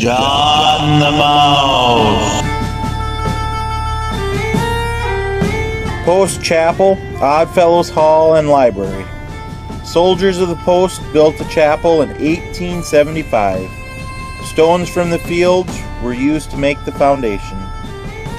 John the Mouse. Post Chapel, Oddfellows Hall, and Library. Soldiers of the post built the chapel in 1875. Stones from the fields were used to make the foundation.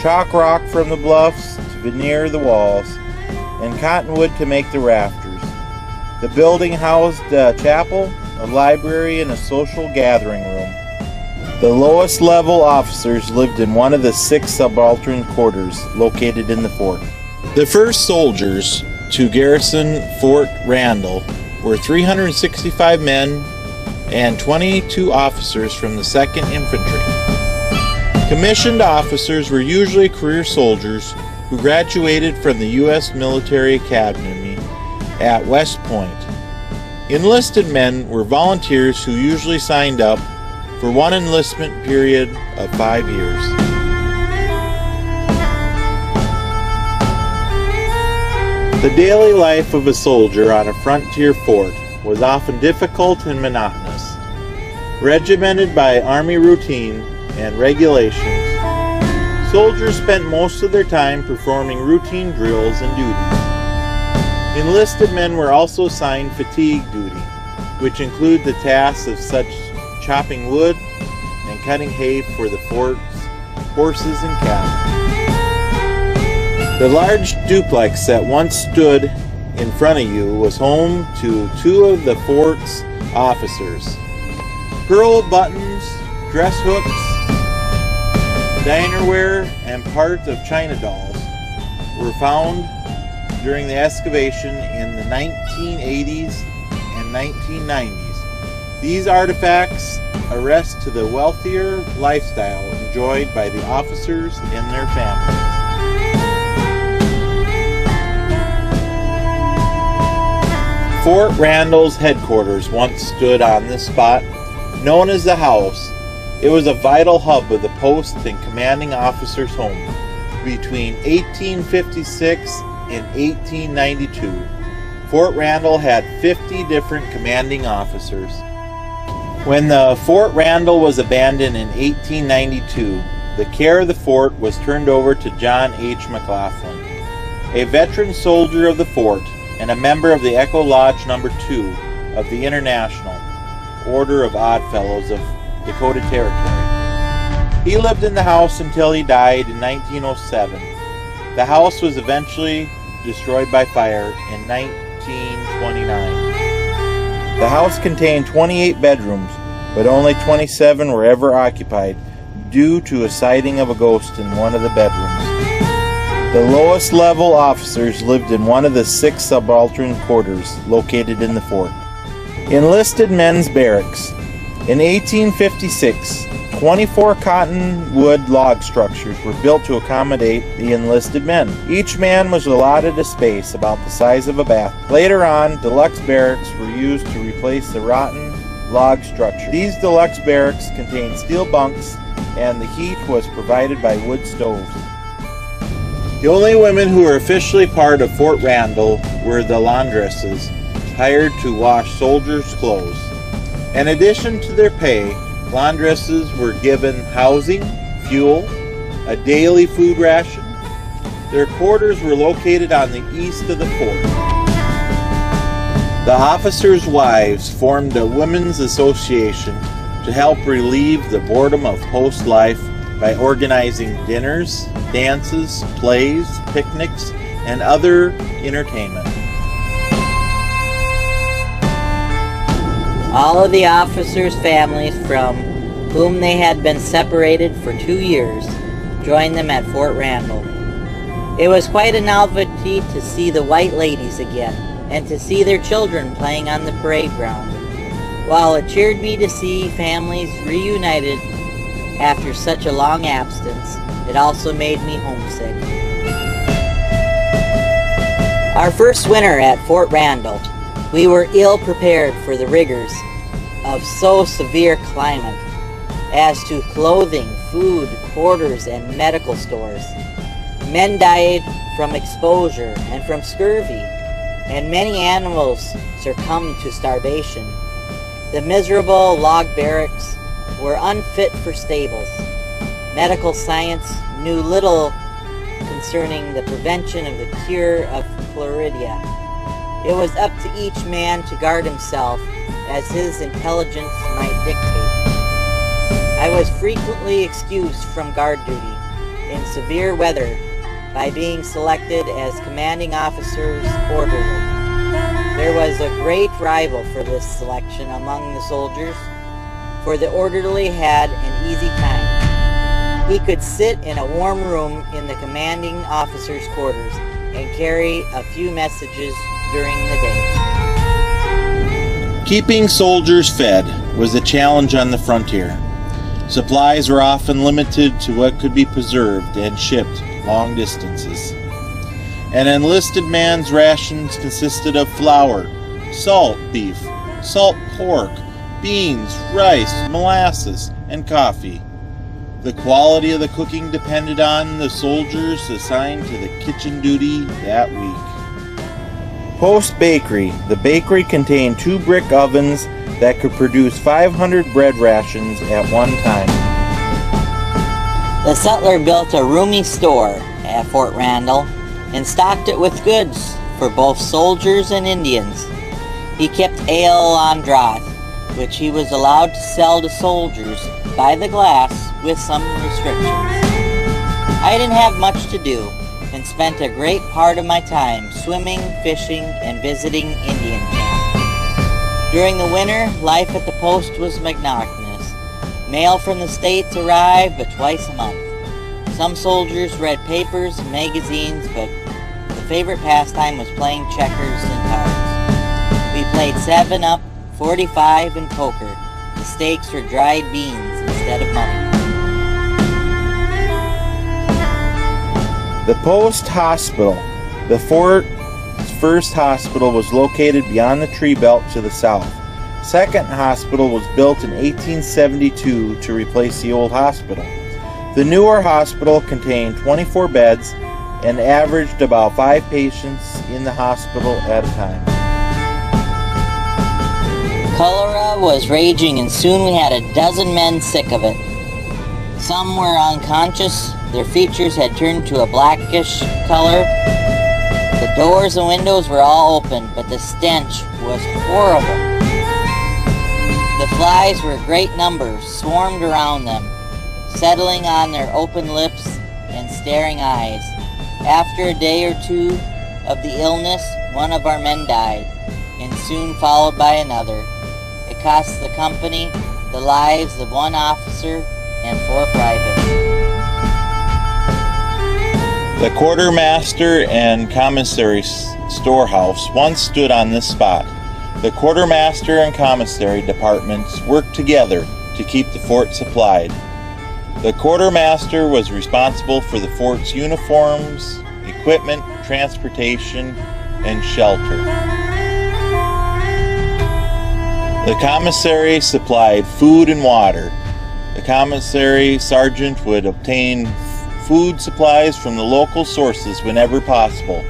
Chalk rock from the bluffs to veneer the walls, and cottonwood to make the rafters. The building housed a chapel, a library, and a social gathering room. The lowest level officers lived in one of the 6 subaltern quarters located in the fort. The first soldiers to garrison Fort Randall were 365 men and 22 officers from the 2nd Infantry. Commissioned officers were usually career soldiers who graduated from the U.S. Military Academy at West Point. Enlisted men were volunteers who usually signed up for one enlistment period of 5 years. The daily life of a soldier on a frontier fort was often difficult and monotonous. Regimented by Army routine and regulations, soldiers spent most of their time performing routine drills and duties. Enlisted men were also assigned fatigue duty, which include the tasks of such chopping wood and cutting hay for the fort's horses and cattle. The large duplex that once stood in front of you was home to 2 of the fort's officers. Pearl buttons, dress hooks, dinerware, and parts of china dolls were found during the excavation in the 1980s and 1990s. These artifacts attest to the wealthier lifestyle enjoyed by the officers and their families. Fort Randall's headquarters once stood on this spot, known as the House. It was a vital hub of the post and commanding officers' home between 1856 and 1892. Fort Randall had 50 different commanding officers. When the Fort Randall was abandoned in 1892, the care of the fort was turned over to John H. McLaughlin, a veteran soldier of the fort and a member of the Echo Lodge No. 2 of the International Order of Odd Fellows of Dakota Territory. He lived in the house until he died in 1907. The house was eventually destroyed by fire in 1929. The house contained 28 bedrooms, but only 27 were ever occupied due to a sighting of a ghost in one of the bedrooms. The lowest level officers lived in one of the 6 subaltern quarters located in the fort. Enlisted men's barracks. In 1856, 24 cottonwood log structures were built to accommodate the enlisted men. Each man was allotted a space about the size of a bath. Later on, deluxe barracks were used to replace the rotten log structure. These deluxe barracks contained steel bunks, and the heat was provided by wood stoves. The only women who were officially part of Fort Randall were the laundresses, hired to wash soldiers' clothes. In addition to their pay, laundresses were given housing, fuel, a daily food ration. Their quarters were located on the east of the fort. The officers' wives formed a women's association to help relieve the boredom of post life by organizing dinners, dances, plays, picnics, and other entertainment. All of the officers' families from whom they had been separated for 2 years joined them at Fort Randall. It was quite a novelty to see the white ladies again and to see their children playing on the parade ground. While it cheered me to see families reunited after such a long absence, it also made me homesick. Our first winter at Fort Randall, we were ill prepared for the rigors of so severe climate as to clothing, food, quarters, and medical stores. Men died from exposure and from scurvy, and many animals succumbed to starvation. The miserable log barracks were unfit for stables. Medical science knew little concerning the prevention of the cure of chlamydia. It was up to each man to guard himself as his intelligence might dictate. I was frequently excused from guard duty in severe weather by being selected as commanding officer's orderly. There was a great rival for this selection among the soldiers, for the orderly had an easy time. He could sit in a warm room in the commanding officer's quarters and carry a few messages during the day. Keeping soldiers fed was a challenge on the frontier. Supplies were often limited to what could be preserved and shipped long distances. An enlisted man's rations consisted of flour, salt beef, salt pork, beans, rice, molasses, and coffee. The quality of the cooking depended on the soldiers assigned to the kitchen duty that week. Post bakery. The bakery contained 2 brick ovens that could produce 500 bread rations at one time. The settler built a roomy store at Fort Randall and stocked it with goods for both soldiers and Indians. He kept ale on draught, which he was allowed to sell to soldiers by the glass with some restrictions. I didn't have much to do and spent a great part of my time swimming, fishing, and visiting Indian camps. During the winter, life at the post was monotonous. Mail from the States arrived but twice a month. Some soldiers read papers and magazines, but the favorite pastime was playing checkers and cards. We played 7-up, 45, and poker. The stakes were dried beans instead of money. The post hospital. The fort's first hospital was located beyond the tree belt to the south. Second hospital was built in 1872 to replace the old hospital. The newer hospital contained 24 beds and averaged about 5 patients in the hospital at a time. Cholera was raging and soon we had a dozen men sick of it. Some were unconscious, their features had turned to a blackish color. The doors and windows were all open, but the stench was horrible. The flies were great numbers, swarmed around them, settling on their open lips and staring eyes. After a day or two of the illness, one of our men died, and soon followed by another. It cost the company the lives of 1 officer and 4 privates. The quartermaster and commissary storehouse once stood on this spot. The quartermaster and commissary departments worked together to keep the fort supplied. The quartermaster was responsible for the fort's uniforms, equipment, transportation, and shelter. The commissary supplied food and water. The commissary sergeant would obtain food supplies from the local sources whenever possible.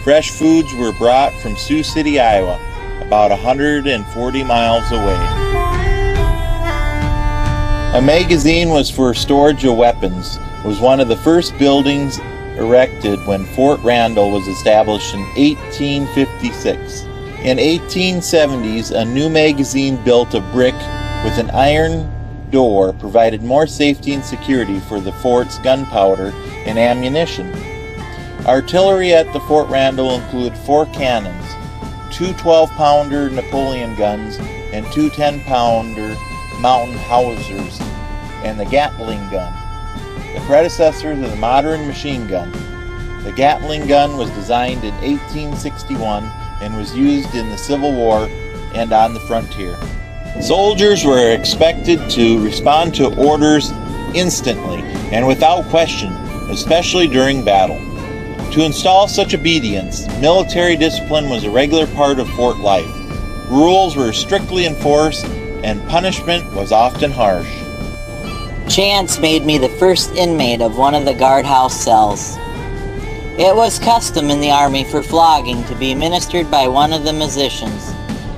Fresh foods were brought from Sioux City, Iowa, about 140 miles away. A magazine was for storage of weapons. It was one of the first buildings erected when Fort Randall was established in 1856. In 1870s, a new magazine built of brick with an iron door provided more safety and security for the fort's gunpowder and ammunition. Artillery at the Fort Randall included 4 cannons, 2 12-pounder Napoleon guns, and 2 10-pounder mountain howitzers, and the Gatling gun, the predecessor to the modern machine gun. The Gatling gun was designed in 1861 and was used in the Civil War and on the frontier. Soldiers were expected to respond to orders instantly and without question, especially during battle. To install such obedience, military discipline was a regular part of fort life. Rules were strictly enforced and punishment was often harsh. Chance made me the first inmate of one of the guardhouse cells. It was custom in the army for flogging to be administered by one of the musicians.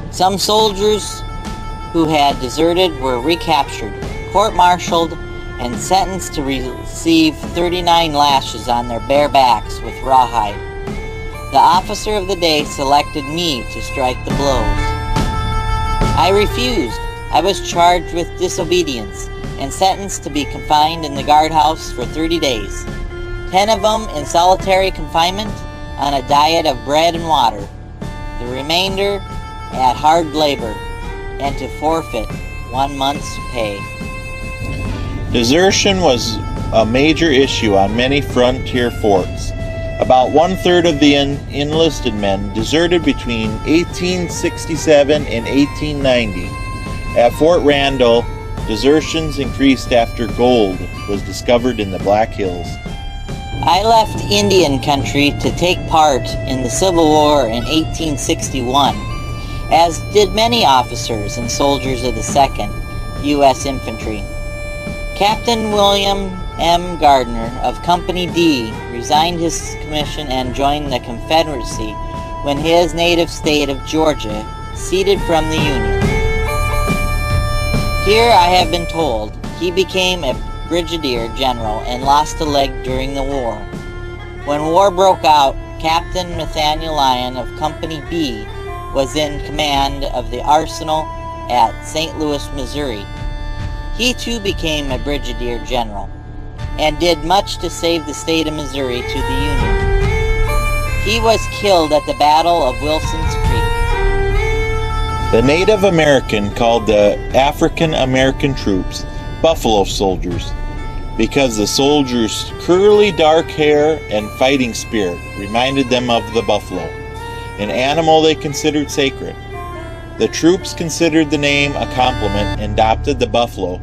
Some soldiers who had deserted were recaptured. court-martialed and sentenced to receive 39 lashes on their bare backs with rawhide. The officer of the day selected me to strike the blows. I refused. I was charged with disobedience and sentenced to be confined in the guardhouse for 30 days, 10 of them in solitary confinement on a diet of bread and water, the remainder at hard labor, and to forfeit 1 month's pay. Desertion was a major issue on many frontier forts. About 1/3 of the enlisted men deserted between 1867 and 1890. At Fort Randall, desertions increased after gold was discovered in the Black Hills. I left Indian country to take part in the Civil War in 1861, as did many officers and soldiers of the 2nd U.S. Infantry. Captain William M. Gardner of Company D resigned his commission and joined the Confederacy when his native state of Georgia seceded from the Union. Here, I have been told, he became a brigadier general and lost a leg during the war. When war broke out, Captain Nathaniel Lyon of Company B was in command of the arsenal at St. Louis, Missouri. He too became a brigadier general and did much to save the state of Missouri to the Union. He was killed at the Battle of Wilson's Creek. The Native American called the African American troops Buffalo Soldiers because the soldiers' curly dark hair and fighting spirit reminded them of the buffalo, an animal they considered sacred. The troops considered the name a compliment and adopted the buffalo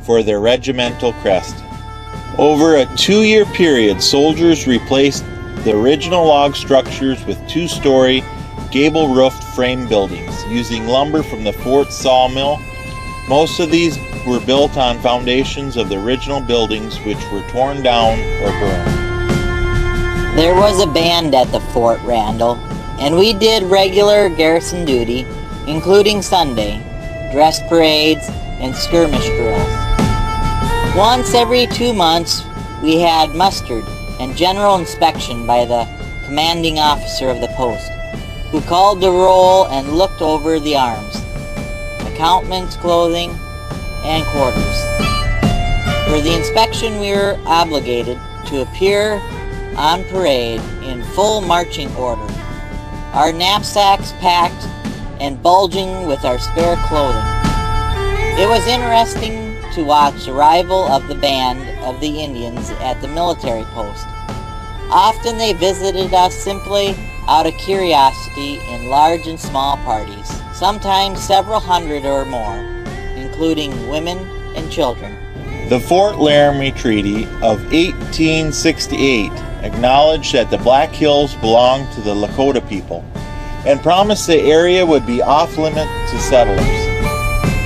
for their regimental crest. Over a 2-year period, soldiers replaced the original log structures with 2-story, gable-roofed frame buildings using lumber from the fort sawmill. Most of these were built on foundations of the original buildings, which were torn down or burned. There was a band at the Fort Randall, and we did regular garrison duty, including Sunday, dress parades, and skirmish drills. Once every 2 months, we had mustered and general inspection by the commanding officer of the post, who called the roll and looked over the arms, accoutrements, clothing, and quarters. For the inspection, we were obligated to appear on parade in full marching order, our knapsacks packed and bulging with our spare clothing. It was interesting to watch the arrival of the band of the Indians at the military post. Often they visited us simply out of curiosity in large and small parties, sometimes several hundred or more, including women and children. The Fort Laramie Treaty of 1868 acknowledged that the Black Hills belonged to the Lakota people and promised the area would be off-limit to settlers.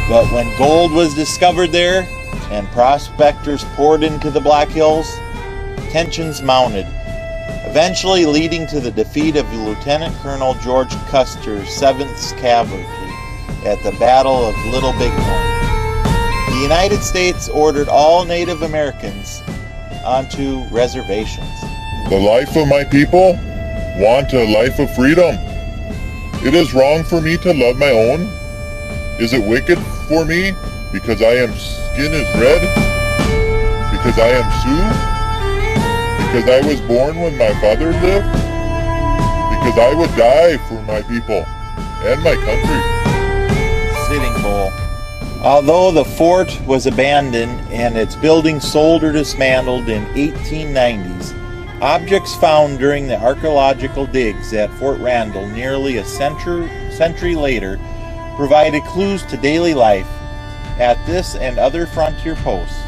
But when gold was discovered there and prospectors poured into the Black Hills, tensions mounted, eventually leading to the defeat of Lieutenant Colonel George Custer's 7th Cavalry at the Battle of Little Bighorn. The United States ordered all Native Americans onto reservations. The life of my people want a life of freedom. It is wrong for me to love my own. Is it wicked for me because I am skin is red? Because I am Sioux? Because I was born when my father lived? Because I would die for my people and my country. Sitting Bull. Although the fort was abandoned and its buildings sold or dismantled in 1890s, objects found during the archaeological digs at Fort Randall nearly a century later provided clues to daily life at this and other frontier posts.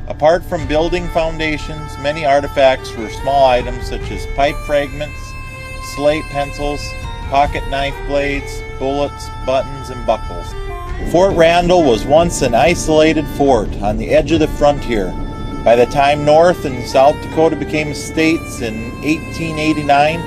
Apart from building foundations, many artifacts were small items such as pipe fragments, slate pencils, pocket knife blades, bullets, buttons, and buckles. Fort Randall was once an isolated fort on the edge of the frontier. By the time North and South Dakota became states in 1889,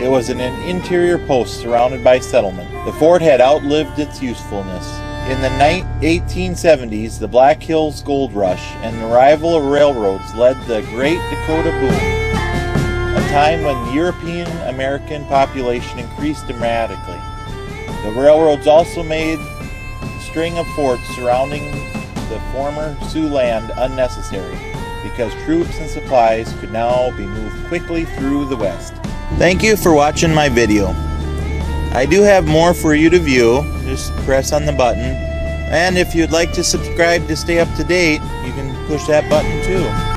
it was an interior post surrounded by settlement. The fort had outlived its usefulness. In the 1870s, the Black Hills Gold Rush and the arrival of railroads led the Great Dakota Boom, a time when the European American population increased dramatically. The railroads also made the string of forts surrounding the former Sioux land unnecessary, because troops and supplies could now be moved quickly through the West. Thank you for watching my video. I do have more for you to view. Just press on the button. And if you'd like to subscribe to stay up to date, you can push that button too.